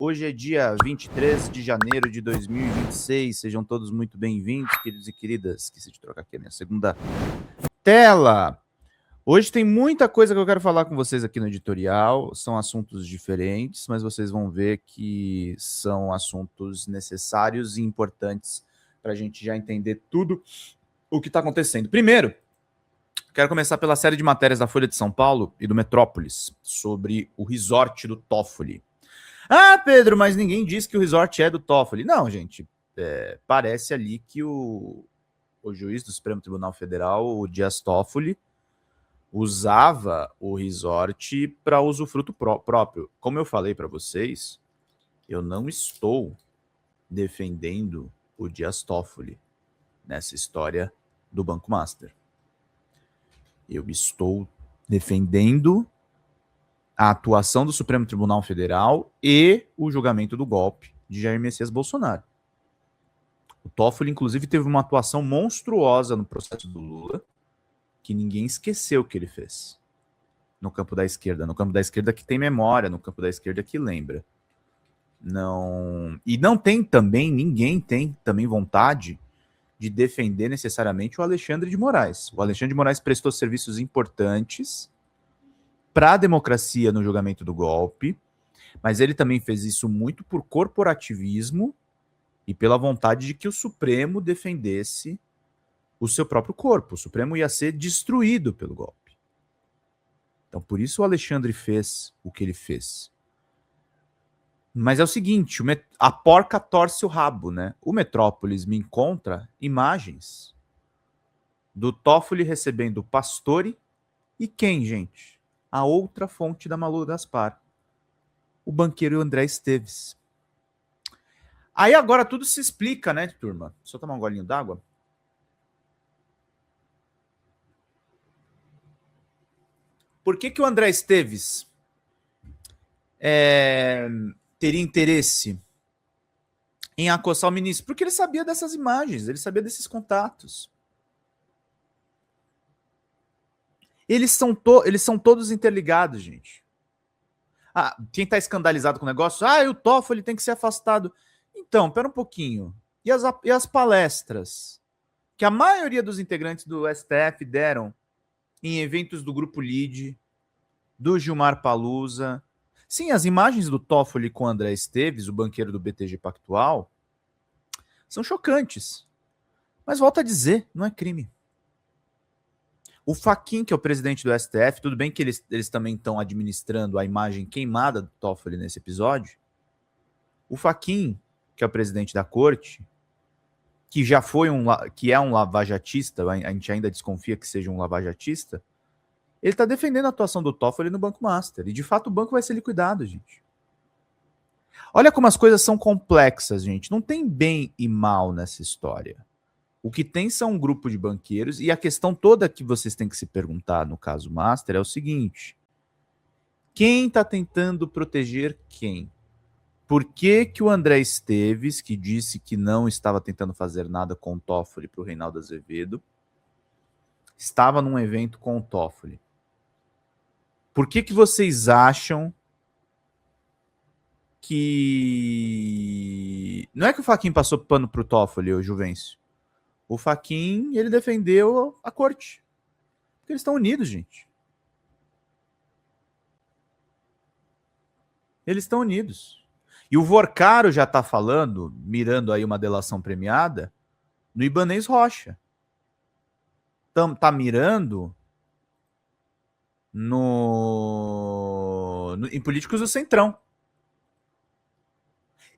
Hoje é dia 23 de janeiro de 2026. Sejam todos muito bem-vindos, queridos e queridas. Esqueci de trocar aqui a minha segunda tela. Hoje tem muita coisa que eu quero falar com vocês aqui no editorial. São assuntos diferentes, mas vocês vão ver que são assuntos necessários e importantes para a gente já entender tudo o que está acontecendo. Primeiro, quero começar pela série de matérias da Folha de São Paulo e do Metrópolis sobre o resort do Toffoli. Ah, Pedro, mas ninguém disse que o resort é do Toffoli. Não, gente, parece ali que o juiz do Supremo Tribunal Federal, o Dias Toffoli, usava o resort para usufruto próprio. Como eu falei para vocês, eu não estou defendendo o Dias Toffoli nessa história do Banco Master. Eu estou defendendo a atuação do Supremo Tribunal Federal e o julgamento do golpe de Jair Messias Bolsonaro. O Toffoli, inclusive, teve uma atuação monstruosa no processo do Lula, que ninguém esqueceu o que ele fez no campo da esquerda que tem memória, no campo da esquerda que lembra. Não, e não tem também, ninguém tem também vontade de defender necessariamente o Alexandre de Moraes. O Alexandre de Moraes prestou serviços importantes para a democracia no julgamento do golpe, mas ele também fez isso muito por corporativismo e pela vontade de que o Supremo defendesse o seu próprio corpo. O Supremo ia ser destruído pelo golpe. Então, por isso o Alexandre fez o que ele fez. Mas é o seguinte, a porca torce o rabo, né? O Metrópolis me encontra imagens do Toffoli recebendo o Pastore e quem, gente? A outra fonte da Malu Gaspar, o banqueiro André Esteves. Aí agora tudo se explica, né, turma? Deixa eu tomar um golinho d'água. Por que o André Esteves teria interesse em acossar o ministro? Porque ele sabia dessas imagens, ele sabia desses contatos. Eles são todos interligados, gente. Ah, quem está escandalizado com o negócio? Ah, o Toffoli tem que ser afastado. Então, pera um pouquinho. E as palestras que a maioria dos integrantes do STF deram em eventos do Grupo LIDE, do Gilmar Palusa? Sim, as imagens do Toffoli com André Esteves, o banqueiro do BTG Pactual, são chocantes. Mas volto a dizer, não é crime. O Fachin, que é o presidente do STF, tudo bem que eles também estão administrando a imagem queimada do Toffoli nesse episódio. O Fachin, que é o presidente da corte, que já foi que é um lavajatista, a gente ainda desconfia que seja um lavajatista, ele está defendendo a atuação do Toffoli no Banco Master. E, de fato, o banco vai ser liquidado, gente. Olha como as coisas são complexas, gente. Não tem bem e mal nessa história. O que tem são um grupo de banqueiros, e a questão toda que vocês têm que se perguntar no caso Master é o seguinte: quem está tentando proteger quem? Por que o André Esteves, que disse que não estava tentando fazer nada com o Toffoli para o Reinaldo Azevedo, estava num evento com o Toffoli? Por que vocês acham que... Não é que o Fachin passou pano pro Toffoli, o Juvencio. O Fachin, ele defendeu a corte. Porque eles estão unidos, gente. Eles estão unidos. E o Vorcaro já está falando, mirando aí uma delação premiada, no Ibanez Rocha. Tá mirando em políticos do Centrão.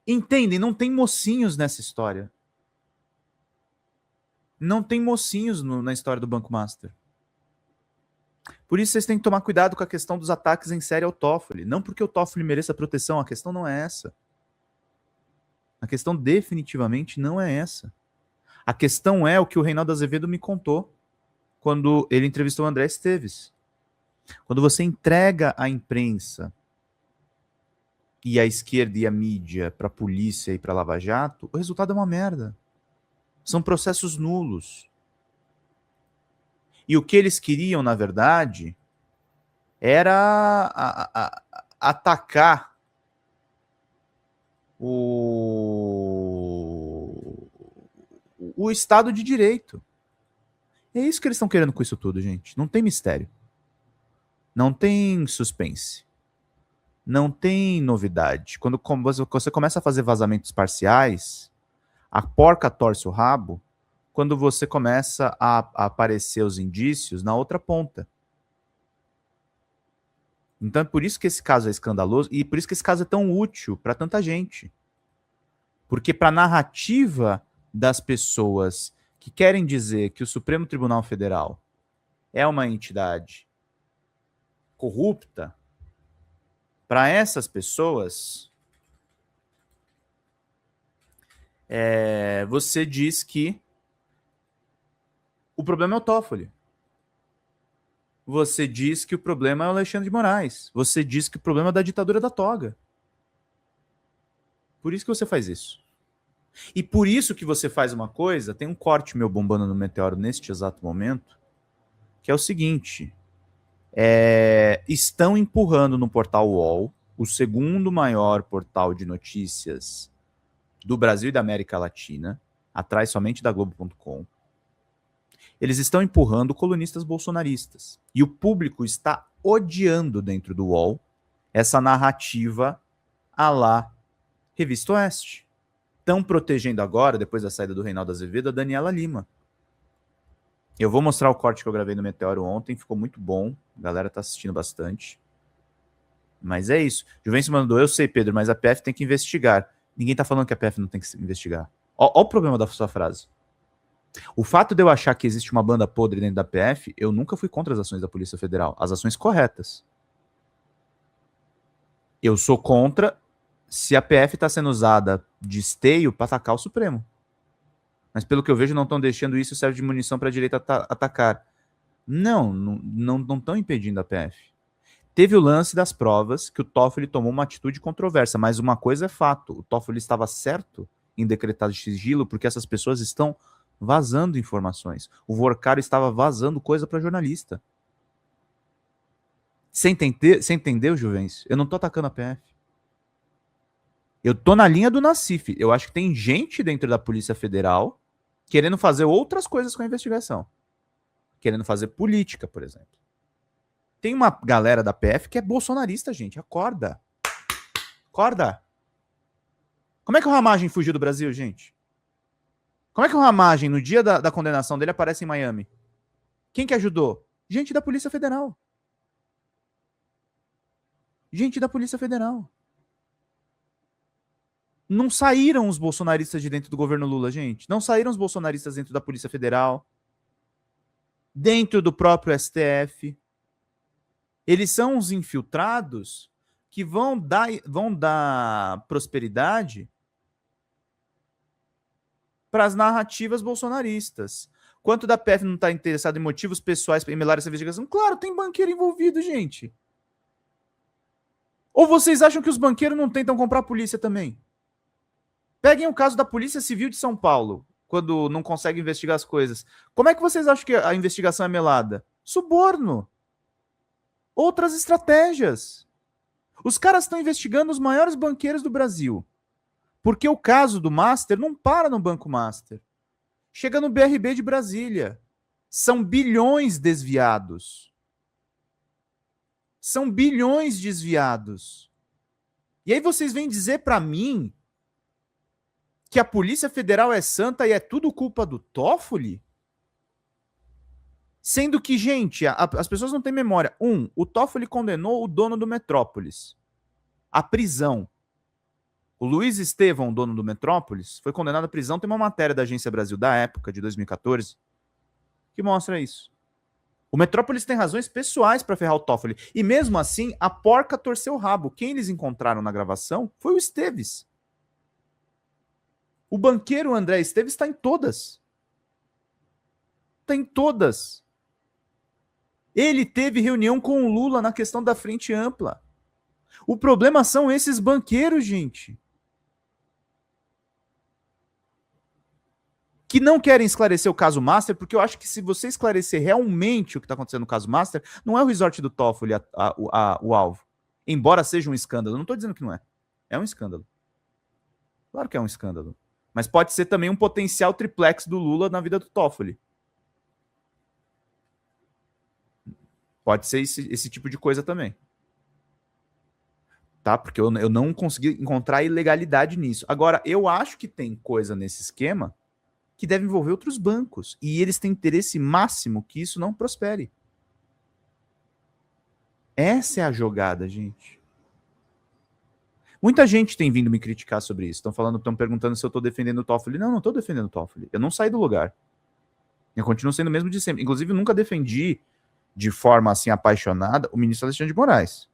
Entendem? Não tem mocinhos nessa história. Não tem mocinhos na história do Banco Master. Por isso vocês têm que tomar cuidado com a questão dos ataques em série ao Toffoli. Não porque o Toffoli mereça proteção, a questão não é essa. A questão definitivamente não é essa. A questão é o que o Reinaldo Azevedo me contou quando ele entrevistou o André Esteves. Quando você entrega a imprensa e a esquerda e a mídia para a polícia e para a Lava Jato, o resultado é uma merda. São processos nulos. E o que eles queriam, na verdade, era atacar o Estado de Direito. É isso que eles estão querendo com isso tudo, gente. Não tem mistério. Não tem suspense. Não tem novidade. Quando você começa a fazer vazamentos parciais, a porca torce o rabo quando você começa a aparecer os indícios na outra ponta. Então é por isso que esse caso é escandaloso e por isso que esse caso é tão útil para tanta gente. Porque para a narrativa das pessoas que querem dizer que o Supremo Tribunal Federal é uma entidade corrupta, para essas pessoas, você diz que o problema é o Toffoli. Você diz que o problema é o Alexandre de Moraes. Você diz que o problema é da ditadura da toga. Por isso que você faz isso. E por isso que você faz uma coisa, tem um corte meu bombando no Meteoro neste exato momento, que é o seguinte, estão empurrando no portal UOL, o segundo maior portal de notícias do Brasil e da América Latina, atrás somente da Globo.com, eles estão empurrando colunistas bolsonaristas. E o público está odiando dentro do UOL essa narrativa à la Revista Oeste. Estão protegendo agora, depois da saída do Reinaldo Azevedo, a Daniela Lima. Eu vou mostrar o corte que eu gravei no Meteoro ontem, ficou muito bom, a galera tá assistindo bastante. Mas é isso. Juvencio mandou, eu sei, Pedro, mas a PF tem que investigar. Ninguém tá falando que a PF não tem que investigar. Ó o problema da sua frase. O fato de eu achar que existe uma banda podre dentro da PF, eu nunca fui contra as ações da Polícia Federal, as ações corretas. Eu sou contra se a PF está sendo usada de esteio para atacar o Supremo. Mas pelo que eu vejo, não estão deixando isso serve de munição para a direita atacar. Não estão impedindo a PF. Teve o lance das provas que o Toffoli tomou uma atitude controversa, mas uma coisa é fato, o Toffoli estava certo em decretar de sigilo porque essas pessoas estão vazando informações. O Vorcaro estava vazando coisa para jornalista. Você entendeu, Juvencio? Eu não tô atacando a PF. Eu tô na linha do Nassif. Eu acho que tem gente dentro da Polícia Federal querendo fazer outras coisas com a investigação. Querendo fazer política, por exemplo. Tem uma galera da PF que é bolsonarista, gente. Acorda. Acorda. Como é que o Ramagem fugiu do Brasil, gente? Como é que o Ramagem, no dia da condenação dele, aparece em Miami? Quem que ajudou? Gente da Polícia Federal. Gente da Polícia Federal. Não saíram os bolsonaristas de dentro do governo Lula, gente. Não saíram os bolsonaristas dentro da Polícia Federal. Dentro do próprio STF. Eles são os infiltrados que vão dar prosperidade para as narrativas bolsonaristas. Quanto da PF não está interessado em motivos pessoais para emelar essa investigação? Claro, tem banqueiro envolvido, gente. Ou vocês acham que os banqueiros não tentam comprar a polícia também? Peguem o caso da Polícia Civil de São Paulo, quando não consegue investigar as coisas. Como é que vocês acham que a investigação é melada? Suborno. Outras estratégias. Os caras estão investigando os maiores banqueiros do Brasil. Porque o caso do Master não para no Banco Master. Chega no BRB de Brasília. São bilhões desviados. São bilhões desviados. E aí vocês vêm dizer para mim que a Polícia Federal é santa e é tudo culpa do Toffoli? Sendo que, gente, as pessoas não têm memória. O Toffoli condenou o dono do Metrópolis à prisão. O Luiz Estevão, dono do Metrópolis, foi condenado à prisão. Tem uma matéria da Agência Brasil da época, de 2014, que mostra isso. O Metrópolis tem razões pessoais para ferrar o Toffoli. E mesmo assim, a porca torceu o rabo. Quem eles encontraram na gravação foi o Esteves. O banqueiro André Esteves está em todas. Está em todas. Ele teve reunião com o Lula na questão da frente ampla. O problema são esses banqueiros, gente. Que não querem esclarecer o caso Master, porque eu acho que se você esclarecer realmente o que está acontecendo no caso Master, não é o resort do Toffoli o alvo. Embora seja um escândalo. Não estou dizendo que não é. É um escândalo. Claro que é um escândalo. Mas pode ser também um potencial triplex do Lula na vida do Toffoli. Pode ser esse tipo de coisa também. Tá? Porque eu não consegui encontrar ilegalidade nisso. Agora, eu acho que tem coisa nesse esquema que deve envolver outros bancos. E eles têm interesse máximo que isso não prospere. Essa é a jogada, gente. Muita gente tem vindo me criticar sobre isso. Estão perguntando se eu estou defendendo o Toffoli. Não estou defendendo o Toffoli. Eu não saí do lugar. Eu continuo sendo o mesmo de sempre. Inclusive, eu nunca defendi de forma assim apaixonada o ministro Alexandre de Moraes.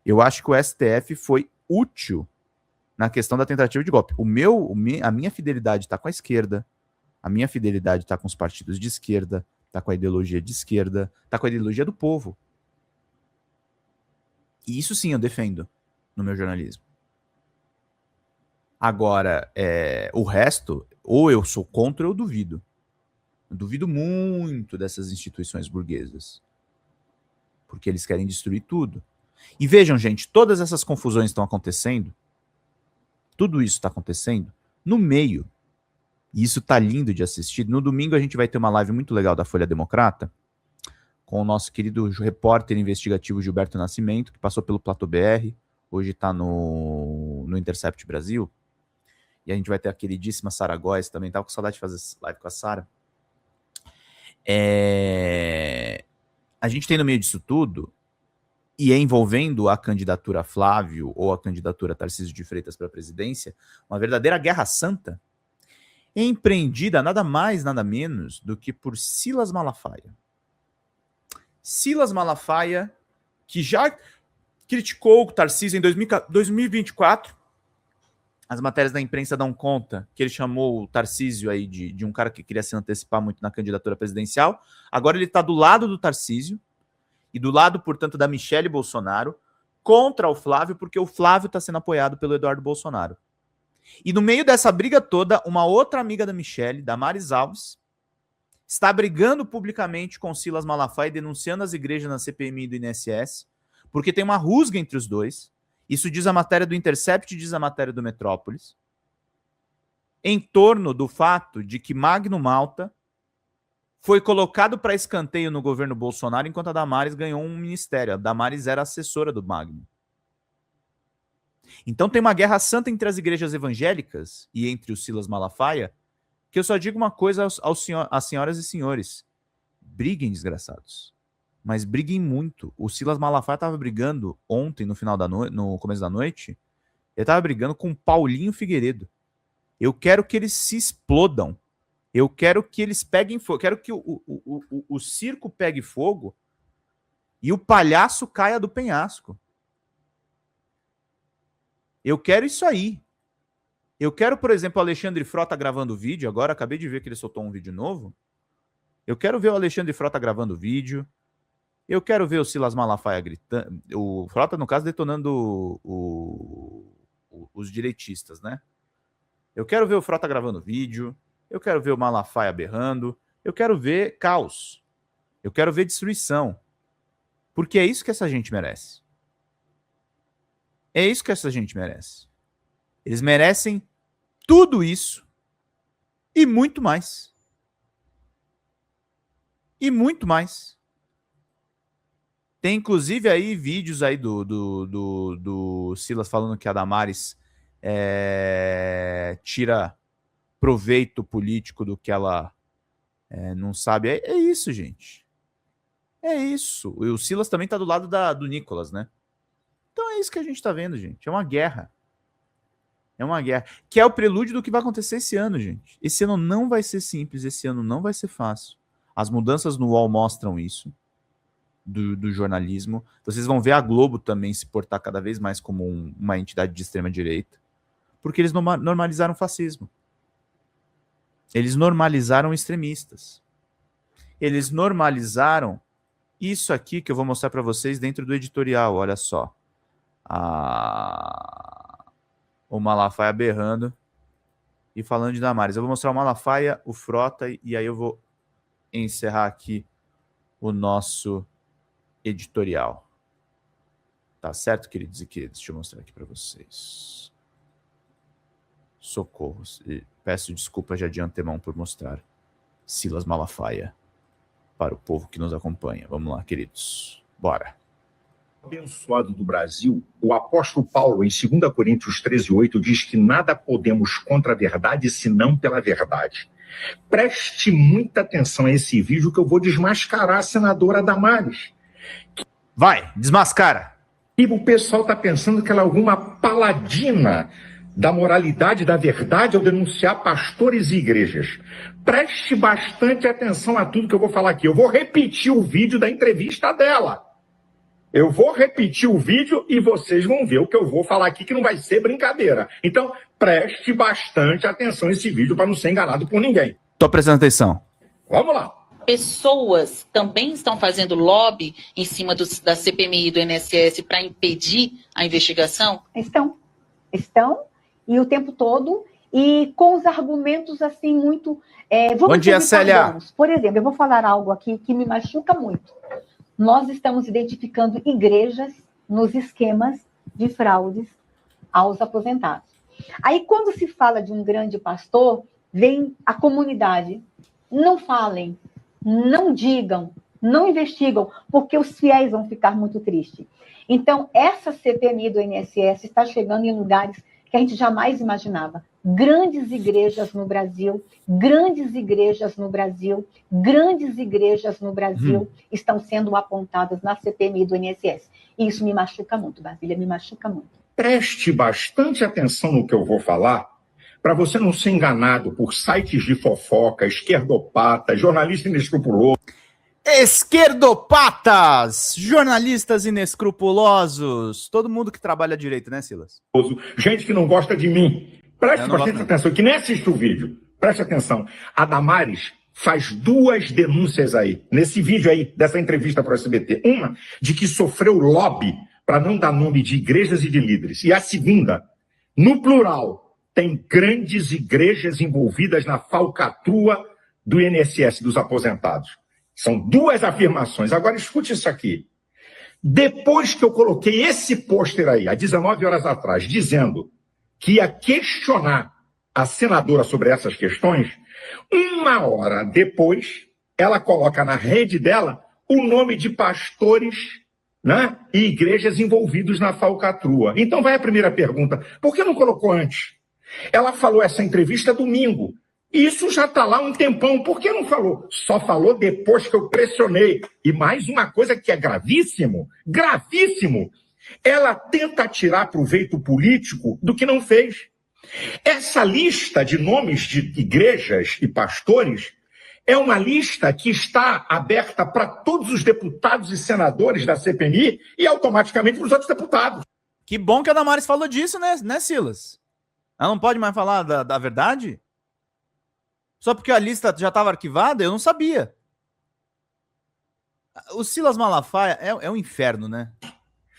Eu acho que o STF foi útil na questão da tentativa de golpe. A minha fidelidade está com a esquerda, a minha fidelidade está com os partidos de esquerda, está com a ideologia de esquerda, está com a ideologia do povo. E isso sim eu defendo no meu jornalismo. Agora, o resto, ou eu sou contra ou eu duvido. Eu duvido muito dessas instituições burguesas. Porque eles querem destruir tudo. E vejam, gente, todas essas confusões estão acontecendo, tudo isso está acontecendo no meio. E isso tá lindo de assistir. No domingo a gente vai ter uma live muito legal da Folha Democrata, com o nosso querido repórter investigativo Gilberto Nascimento, que passou pelo Platô BR, hoje está no Intercept Brasil. E a gente vai ter a queridíssima Sara Góes também. Tava com saudade de fazer live com a Sara. A gente tem no meio disso tudo, e envolvendo a candidatura Flávio ou a candidatura Tarcísio de Freitas para a presidência, uma verdadeira guerra santa, empreendida nada mais, nada menos do que por Silas Malafaia. Silas Malafaia, que já criticou o Tarcísio em 2024, as matérias da imprensa dão conta que ele chamou o Tarcísio aí de um cara que queria se antecipar muito na candidatura presidencial. Agora ele está do lado do Tarcísio e do lado, portanto, da Michele Bolsonaro contra o Flávio, porque o Flávio está sendo apoiado pelo Eduardo Bolsonaro. E no meio dessa briga toda, uma outra amiga da Michele, Damares Alves, está brigando publicamente com Silas Malafaia, denunciando as igrejas na CPMI do INSS, porque tem uma rusga entre os dois. Isso diz a matéria do Intercept, diz a matéria do Metrópolis, em torno do fato de que Magno Malta foi colocado para escanteio no governo Bolsonaro, enquanto a Damares ganhou um ministério. A Damares era assessora do Magno. Então tem uma guerra santa entre as igrejas evangélicas e entre o Silas Malafaia, que eu só digo uma coisa às senhoras e senhores. Briguem, desgraçados. Mas briguem muito. O Silas Malafaia estava brigando ontem, no começo da noite, ele estava brigando com o Paulinho Figueiredo. Eu quero que eles se explodam. Eu quero que eles peguem fogo. Eu quero que o circo pegue fogo e o palhaço caia do penhasco. Eu quero isso aí. Eu quero, por exemplo, o Alexandre Frota gravando vídeo. Agora, acabei de ver que ele soltou um vídeo novo. Eu quero ver o Alexandre Frota gravando vídeo. Eu quero ver o Silas Malafaia gritando. O Frota, no caso, detonando os direitistas, né? Eu quero ver o Frota gravando vídeo. Eu quero ver o Malafaia berrando. Eu quero ver caos. Eu quero ver destruição. Porque é isso que essa gente merece. É isso que essa gente merece. Eles merecem tudo isso e muito mais. E muito mais. Tem inclusive aí vídeos aí do Silas falando que a Damares tira proveito político do que ela não sabe. É isso, gente. É isso. E o Silas também tá do lado do Nicolas, né? Então é isso que a gente tá vendo, gente. É uma guerra. É uma guerra. Que é o prelúdio do que vai acontecer esse ano, gente. Esse ano não vai ser simples, esse ano não vai ser fácil. As mudanças no UOL mostram isso, do jornalismo. Vocês vão ver a Globo também se portar cada vez mais como uma entidade de extrema-direita, porque eles normalizaram o fascismo. Eles normalizaram extremistas. Eles normalizaram isso aqui que eu vou mostrar para vocês dentro do editorial, olha só. O Malafaia berrando e falando de Damares. Eu vou mostrar o Malafaia, o Frota, e aí eu vou encerrar aqui o nosso editorial. Tá certo, queridos e queridas? Deixa eu mostrar aqui para vocês. Socorro. E peço desculpas já de antemão por mostrar Silas Malafaia para o povo que nos acompanha. Vamos lá, queridos. Bora. Abençoado do Brasil, o apóstolo Paulo, em 2 Coríntios 13:8, diz que nada podemos contra a verdade senão pela verdade. Preste muita atenção a esse vídeo que eu vou desmascarar a senadora Damares. Vai, desmascara. E o pessoal está pensando que ela é alguma paladina da moralidade, da verdade, ao denunciar pastores e igrejas. Preste bastante atenção a tudo que eu vou falar aqui. Eu vou repetir o vídeo da entrevista dela. Eu vou repetir o vídeo e vocês vão ver o que eu vou falar aqui, que não vai ser brincadeira. Então, preste bastante atenção a esse vídeo para não ser enganado por ninguém. Tô prestando atenção. Vamos lá. Pessoas também estão fazendo lobby em cima da CPMI e do INSS para impedir a investigação? Estão, e o tempo todo, e com os argumentos assim muito... Bom dia, Célia. Por exemplo, eu vou falar algo aqui que me machuca muito. Nós estamos identificando igrejas nos esquemas de fraudes aos aposentados. Aí, quando se fala de um grande pastor, vem a comunidade. Não falem, não digam, não investigam, porque os fiéis vão ficar muito tristes. Então, essa CPMI do INSS está chegando em lugares que a gente jamais imaginava. Grandes igrejas no Brasil, estão sendo apontadas na CPMI do INSS. E isso me machuca muito, Basília, me machuca muito. Preste bastante atenção no que eu vou falar, para você não ser enganado por sites de fofoca, esquerdopata, jornalista inescrupuloso. Esquerdopatas! Jornalistas inescrupulosos! Todo mundo que trabalha direito, né, Silas? Gente que não gosta de mim. Preste bastante atenção, que nem assiste o vídeo. Preste atenção. A Damares faz 2 denúncias aí, nesse vídeo aí, dessa entrevista para o SBT. Uma, de que sofreu lobby para não dar nome de igrejas e de líderes. E a segunda, no plural, tem grandes igrejas envolvidas na falcatrua do INSS, dos aposentados. São 2 afirmações. Agora, escute isso aqui. Depois que eu coloquei esse pôster aí, há 19 horas atrás, dizendo que ia questionar a senadora sobre essas questões, 1 hora depois, ela coloca na rede dela o nome de pastores, né, e igrejas envolvidos na falcatrua. Então vai a primeira pergunta. Por que não colocou antes? Ela falou essa entrevista domingo. Isso já está lá um tempão. Por que não falou? Só falou depois que eu pressionei. E mais uma coisa que é gravíssimo, ela tenta tirar proveito político do que não fez. Essa lista de nomes de igrejas e pastores é uma lista que está aberta para todos os deputados e senadores da CPMI e automaticamente para os outros deputados. Que bom que a Damares falou disso, né, Silas? Ela não pode mais falar da verdade? Só porque a lista já estava arquivada? Eu não sabia. O Silas Malafaia é um inferno, né?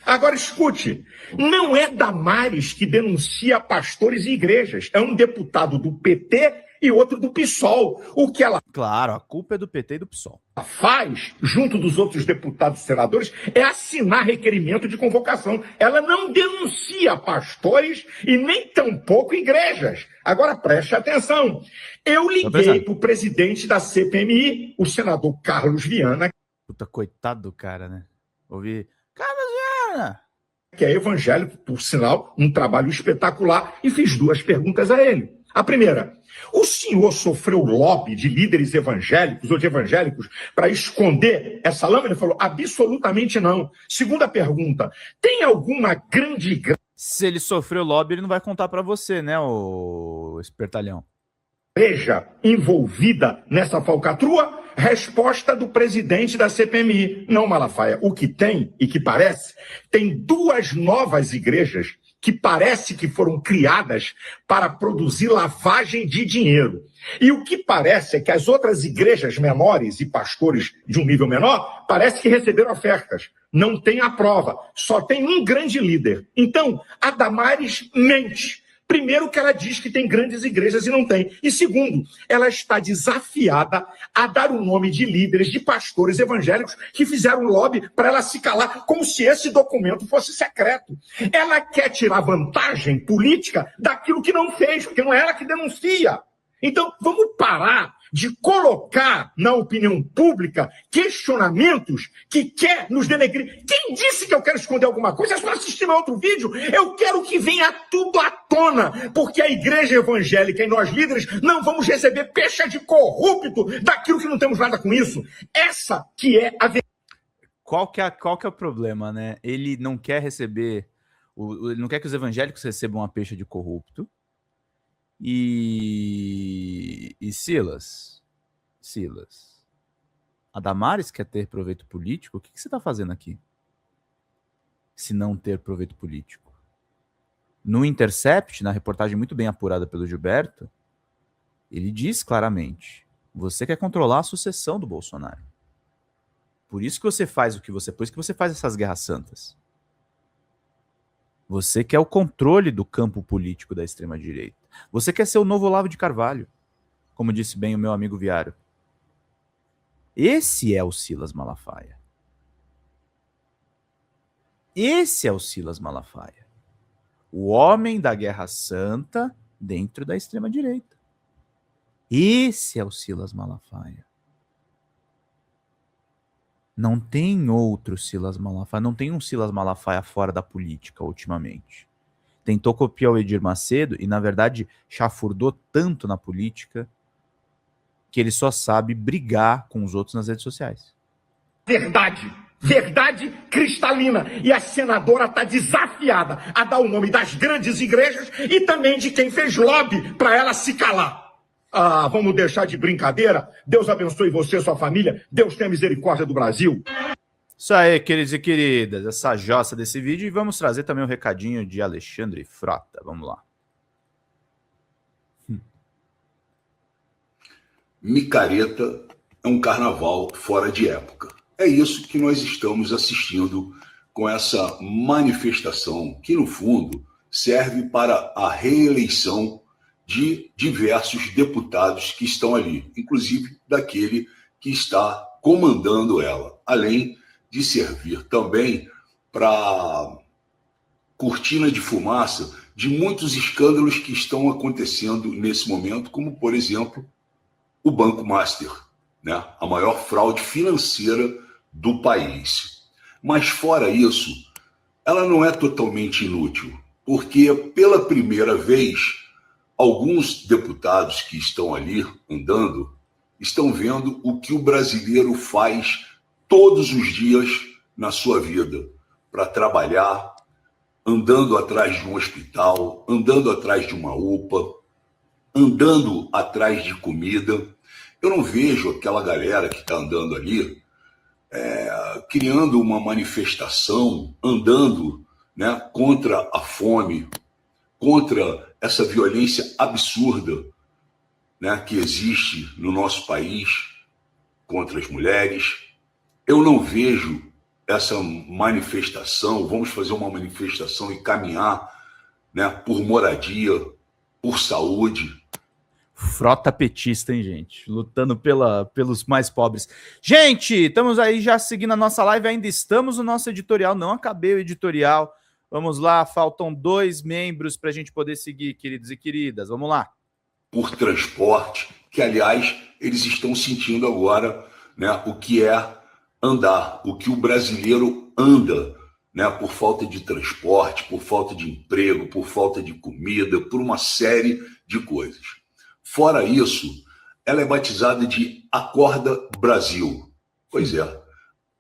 Agora escute, não é Damares que denuncia pastores e igrejas, é um deputado do PT e outro do PSOL. O que ela Claro, a culpa é do PT e do PSOL. faz, junto dos outros deputados e senadores, é assinar requerimento de convocação. Ela não denuncia pastores e nem tampouco igrejas. Agora preste atenção. Eu liguei para o presidente da CPMI, o senador Carlos Viana. Puta, coitado do cara, né? Ouvi... Carlos Viana! Que é evangélico, por sinal, um trabalho espetacular, e fiz 2 perguntas a ele. A primeira, o senhor sofreu lobby de líderes evangélicos ou de evangélicos para esconder essa lama? Ele falou, absolutamente não. Segunda pergunta, tem alguma grande igreja... Se ele sofreu lobby, ele não vai contar para você, né, o espertalhão? Igreja envolvida nessa falcatrua? Resposta do presidente da CPMI. Não, Malafaia, o que tem e que parece, tem 2 novas igrejas que parece que foram criadas para produzir lavagem de dinheiro. E o que parece é que as outras igrejas menores e pastores de um nível menor parece que receberam ofertas. Não tem a prova, só tem um grande líder. Então, a Damares mente Primeiro, que ela diz que tem grandes igrejas e não tem. E segundo, ela está desafiada a dar o nome de líderes, de pastores evangélicos que fizeram lobby para ela se calar, como se esse documento fosse secreto. Ela quer tirar vantagem política daquilo que não fez, porque não é ela que denuncia. Então, vamos parar de colocar na opinião pública questionamentos que quer nos denegrir. Quem disse que eu quero esconder alguma coisa? É só assistir meu outro vídeo. Eu quero que venha tudo à tona, porque a igreja evangélica e nós líderes não vamos receber pecha de corrupto daquilo que não temos nada com isso. Essa que é a verdade. Qual que é o problema, né? Ele não quer receber... Ele não quer que os evangélicos recebam uma pecha de corrupto. E Silas, a Damares quer ter proveito político? O que você está fazendo aqui? Se não ter proveito político. No Intercept, na reportagem muito bem apurada pelo Gilberto, ele diz claramente: você quer controlar a sucessão do Bolsonaro. Por isso que você faz o que você... Por isso que você faz essas guerras santas. Você quer o controle do campo político da extrema-direita. Você quer ser o novo Olavo de Carvalho, como disse bem o meu amigo Viário. Esse é o Silas Malafaia. Esse é o Silas Malafaia. O homem da Guerra Santa dentro da extrema-direita. Esse é o Silas Malafaia. Não tem outro Silas Malafaia. Não tem um Silas Malafaia fora da política ultimamente. Tentou copiar o Edir Macedo e, na verdade, chafurdou tanto na política que ele só sabe brigar com os outros nas redes sociais. Verdade cristalina. E a senadora está desafiada a dar o nome das grandes igrejas e também de quem fez lobby para ela se calar. Ah, vamos deixar de brincadeira? Deus abençoe você e sua família. Deus tenha misericórdia do Brasil. Isso aí, queridos e queridas, essa jossa desse vídeo. E vamos trazer também um recadinho de Alexandre Frota. Vamos lá. Micareta é um carnaval fora de época. É isso que nós estamos assistindo com essa manifestação que, no fundo, serve para a reeleição de diversos deputados que estão ali, inclusive daquele que está comandando ela, além de servir também para cortina de fumaça de muitos escândalos que estão acontecendo nesse momento, como, por exemplo, o Banco Master, né? A maior fraude financeira do país. Mas, fora isso, ela não é totalmente inútil, porque, pela primeira vez, alguns deputados que estão ali andando estão vendo o que o brasileiro faz todos os dias na sua vida para trabalhar, andando atrás de um hospital, andando atrás de uma UPA, andando atrás de comida. Eu não vejo aquela galera que está andando ali criando uma manifestação, andando, né, contra a fome, contra essa violência absurda, né, que existe no nosso país contra as mulheres. Eu não vejo essa manifestação, vamos fazer uma manifestação e caminhar, né, por moradia, por saúde. Frota petista, hein, gente? Lutando pelos mais pobres. Gente, estamos aí já seguindo a nossa live, ainda estamos no nosso editorial, não acabei o editorial. Vamos lá, faltam 2 membros para a gente poder seguir, queridos e queridas. Vamos lá. Por transporte, que, aliás, eles estão sentindo agora, né, o que é andar, o que o brasileiro anda, né, por falta de transporte, por falta de emprego, por falta de comida, por uma série de coisas. Fora isso, ela é batizada de Acorda Brasil. Pois é,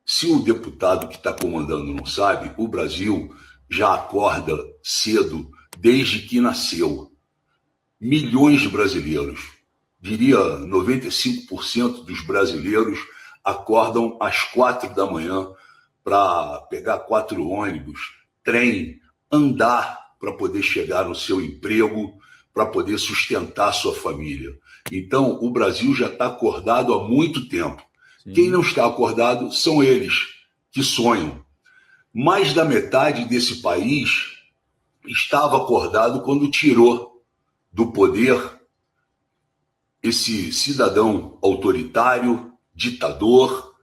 se o deputado que está comandando não sabe, o Brasil já acorda cedo desde que nasceu. Milhões de brasileiros, diria 95% dos brasileiros, acordam às 4 da manhã para pegar 4 ônibus, trem, andar para poder chegar no seu emprego, para poder sustentar sua família. Então, o Brasil já está acordado há muito tempo. Sim. Quem não está acordado são eles, que sonham. Mais da metade desse país estava acordado quando tirou do poder esse cidadão autoritário, ditador,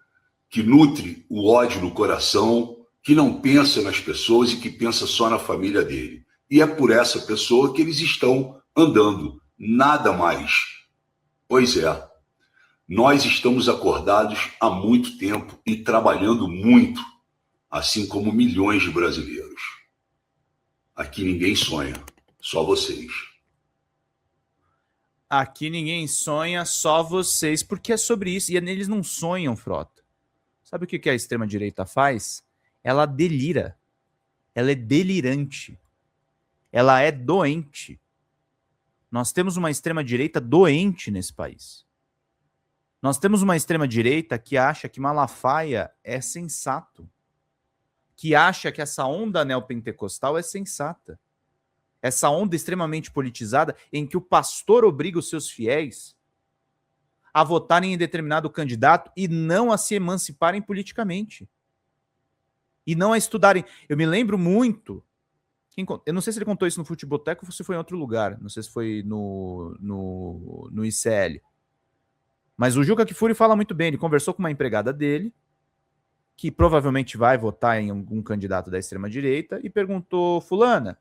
que nutre o ódio no coração, que não pensa nas pessoas e que pensa só na família dele. E é por essa pessoa que eles estão andando, nada mais. Pois é, nós estamos acordados há muito tempo e trabalhando muito, assim como milhões de brasileiros. Aqui ninguém sonha, só vocês. Aqui ninguém sonha, só vocês, porque é sobre isso. E eles não sonham, Frota. Sabe o que a extrema-direita faz? Ela delira. Ela é delirante. Ela é doente. Nós temos uma extrema-direita doente nesse país. Nós temos uma extrema-direita que acha que Malafaia é sensato. Que acha que essa onda neopentecostal é sensata. Essa onda extremamente politizada em que o pastor obriga os seus fiéis a votarem em determinado candidato e não a se emanciparem politicamente. E não a estudarem. Eu me lembro muito, eu não sei se ele contou isso no Futeboteco ou se foi em outro lugar, não sei se foi no ICL. Mas o Juca Kfouri fala muito bem, ele conversou com uma empregada dele, que provavelmente vai votar em algum candidato da extrema-direita, e perguntou, fulana,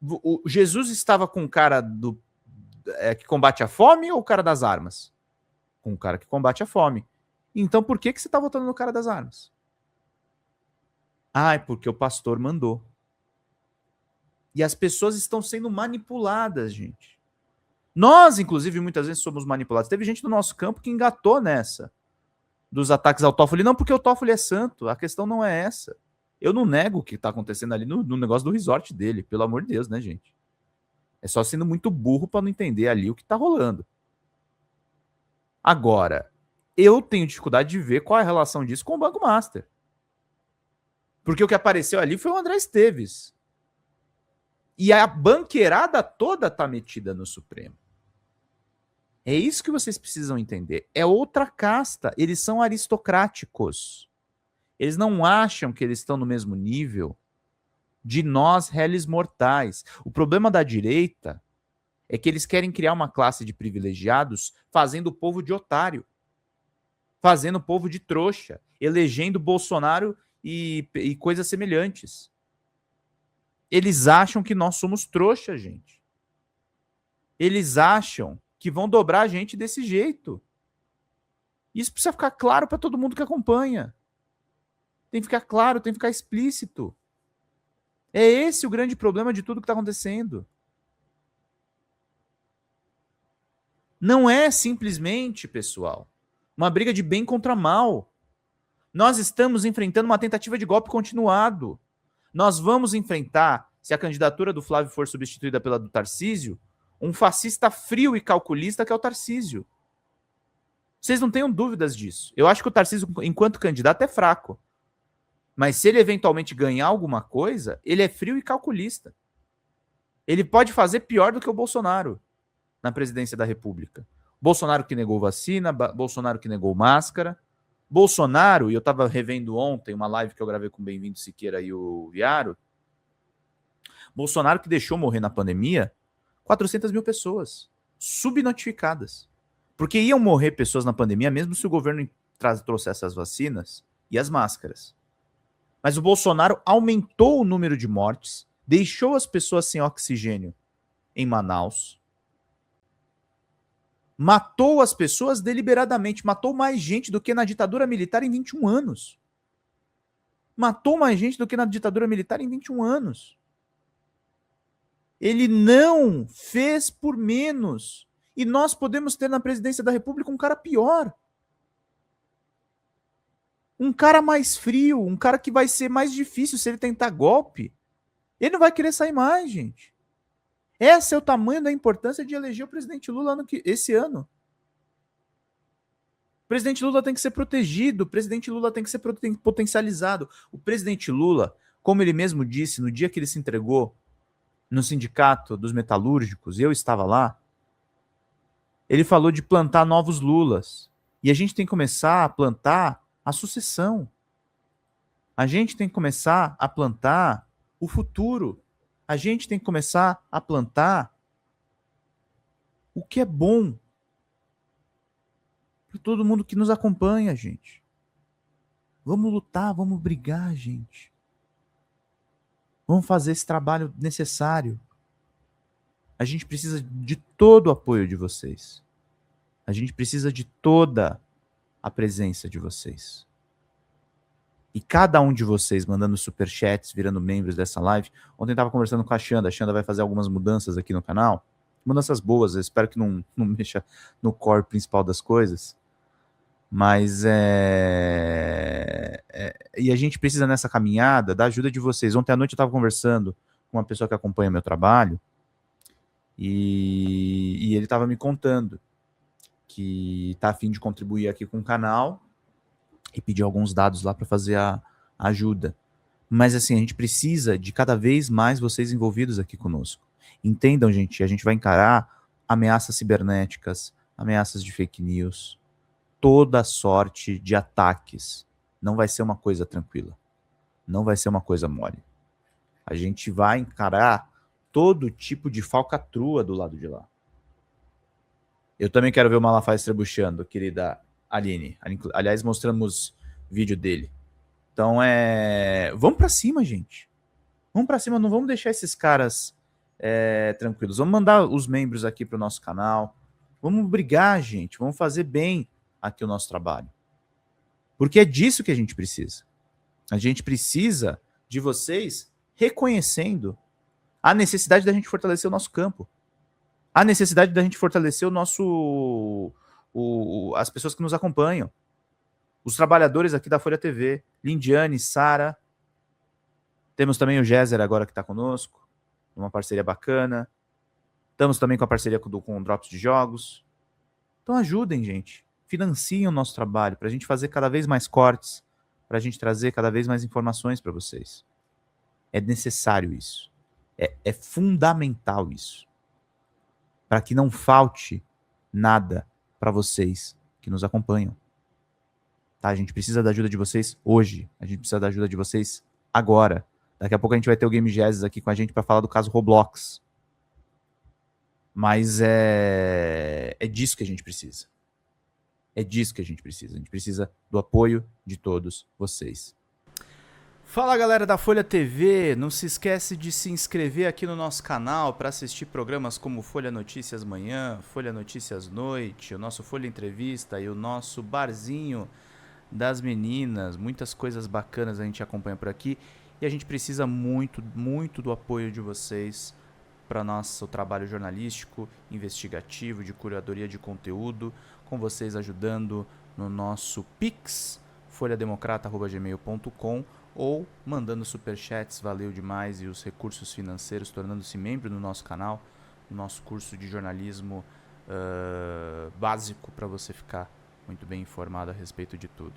o Jesus estava com o cara que combate a fome ou o cara das armas? Com o cara que combate a fome. Então por que você está votando no cara das armas? Ah, é porque o pastor mandou. E as pessoas estão sendo manipuladas, gente. Nós, inclusive, muitas vezes somos manipulados. Teve gente do nosso campo que engatou nessa, dos ataques ao Toffoli. Não porque o Toffoli é santo, a questão não é essa. Eu não nego o que está acontecendo ali no negócio do resort dele, pelo amor de Deus, né, gente? É só sendo muito burro para não entender ali o que está rolando. Agora, eu tenho dificuldade de ver qual é a relação disso com o Banco Master. Porque o que apareceu ali foi o André Esteves. E a banqueirada toda está metida no Supremo. É isso que vocês precisam entender. É outra casta. Eles são aristocráticos. Eles não acham que eles estão no mesmo nível de nós, réis mortais. O problema da direita é que eles querem criar uma classe de privilegiados fazendo o povo de otário, fazendo o povo de trouxa, elegendo Bolsonaro e coisas semelhantes. Eles acham que nós somos trouxa, gente. Eles acham que vão dobrar a gente desse jeito. Isso precisa ficar claro para todo mundo que acompanha. Tem que ficar claro, tem que ficar explícito. É esse o grande problema de tudo que está acontecendo. Não é simplesmente, pessoal, uma briga de bem contra mal. Nós estamos enfrentando uma tentativa de golpe continuado. Nós vamos enfrentar, se a candidatura do Flávio for substituída pela do Tarcísio, um fascista frio e calculista que é o Tarcísio. Vocês não tenham dúvidas disso. Eu acho que o Tarcísio, enquanto candidato, é fraco. Mas se ele eventualmente ganhar alguma coisa, ele é frio e calculista. Ele pode fazer pior do que o Bolsonaro na presidência da República. Bolsonaro que negou vacina, Bolsonaro que negou máscara. Bolsonaro, e eu estava revendo ontem uma live que eu gravei com o Bem-vindo Siqueira e o Viaro, Bolsonaro que deixou morrer na pandemia 400 mil pessoas subnotificadas. Porque iam morrer pessoas na pandemia, mesmo se o governo trouxesse as vacinas e as máscaras. Mas o Bolsonaro aumentou o número de mortes, deixou as pessoas sem oxigênio em Manaus, matou as pessoas deliberadamente, matou mais gente do que na ditadura militar em 21 anos. Matou mais gente do que na ditadura militar em 21 anos. Ele não fez por menos. E nós podemos ter na presidência da República um cara pior. Um cara mais frio, um cara que vai ser mais difícil se ele tentar golpe. Ele não vai querer sair mais, gente. Esse é o tamanho da importância de eleger o presidente Lula esse ano. O presidente Lula tem que ser protegido, o presidente Lula tem que ser potencializado. O presidente Lula, como ele mesmo disse no dia que ele se entregou no sindicato dos metalúrgicos, eu estava lá, ele falou de plantar novos Lulas. E a gente tem que começar a plantar a sucessão. A gente tem que começar a plantar o futuro. A gente tem que começar a plantar o que é bom para todo mundo que nos acompanha, gente. Vamos lutar, vamos brigar, gente. Vamos fazer esse trabalho necessário. A gente precisa de todo o apoio de vocês. A gente precisa de toda a presença de vocês. E cada um de vocês mandando superchats, virando membros dessa live. Ontem eu estava conversando com a Xanda. A Xanda vai fazer algumas mudanças aqui no canal. Mudanças boas, eu espero que não mexa no core principal das coisas. Mas e a gente precisa nessa caminhada da ajuda de vocês. Ontem à noite eu estava conversando com uma pessoa que acompanha meu trabalho e ele estava me contando que está a fim de contribuir aqui com o canal e pedir alguns dados lá para fazer a ajuda. Mas assim, a gente precisa de cada vez mais vocês envolvidos aqui conosco. Entendam, gente, a gente vai encarar ameaças cibernéticas, ameaças de fake news, toda sorte de ataques. Não vai ser uma coisa tranquila. Não vai ser uma coisa mole. A gente vai encarar todo tipo de falcatrua do lado de lá. Eu também quero ver o Malafaia estrebuchando, querida Aline. Aliás, mostramos vídeo dele. Então vamos pra cima, gente. Vamos pra cima, não vamos deixar esses caras tranquilos. Vamos mandar os membros aqui pro nosso canal. Vamos brigar, gente. Vamos fazer bem aqui o nosso trabalho. Porque é disso que a gente precisa. A gente precisa de vocês reconhecendo a necessidade da gente fortalecer o nosso campo. A necessidade da gente fortalecer o nosso... as pessoas que nos acompanham. Os trabalhadores aqui da Folha TV. Lindiane, Sara. Temos também o Géser agora que está conosco. Uma parceria bacana. Estamos também com a parceria com o Drops de Jogos. Então ajudem, gente. Financiem o nosso trabalho para a gente fazer cada vez mais cortes, para a gente trazer cada vez mais informações para vocês. É necessário isso. É fundamental isso. Para que não falte nada para vocês que nos acompanham. Tá? A gente precisa da ajuda de vocês hoje. A gente precisa da ajuda de vocês agora. Daqui a pouco a gente vai ter o Game Jazz aqui com a gente para falar do caso Roblox. Mas é disso que a gente precisa. É disso que a gente precisa. A gente precisa do apoio de todos vocês. Fala, galera da Folha TV, não se esquece de se inscrever aqui no nosso canal para assistir programas como Folha Notícias Manhã, Folha Notícias Noite, o nosso Folha Entrevista e o nosso Barzinho das Meninas. Muitas coisas bacanas a gente acompanha por aqui e a gente precisa muito, muito do apoio de vocês para nosso trabalho jornalístico, investigativo, de curadoria de conteúdo, com vocês ajudando no nosso Pix, folhademocrata@gmail.com, ou mandando superchats, valeu demais, e os recursos financeiros, tornando-se membro do nosso canal, no nosso curso de jornalismo básico, para você ficar muito bem informado a respeito de tudo.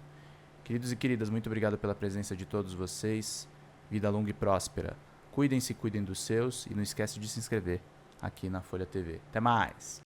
Queridos e queridas, muito obrigado pela presença de todos vocês. Vida longa e próspera. Cuidem-se, cuidem dos seus, e não esquece de se inscrever aqui na Folha TV. Até mais!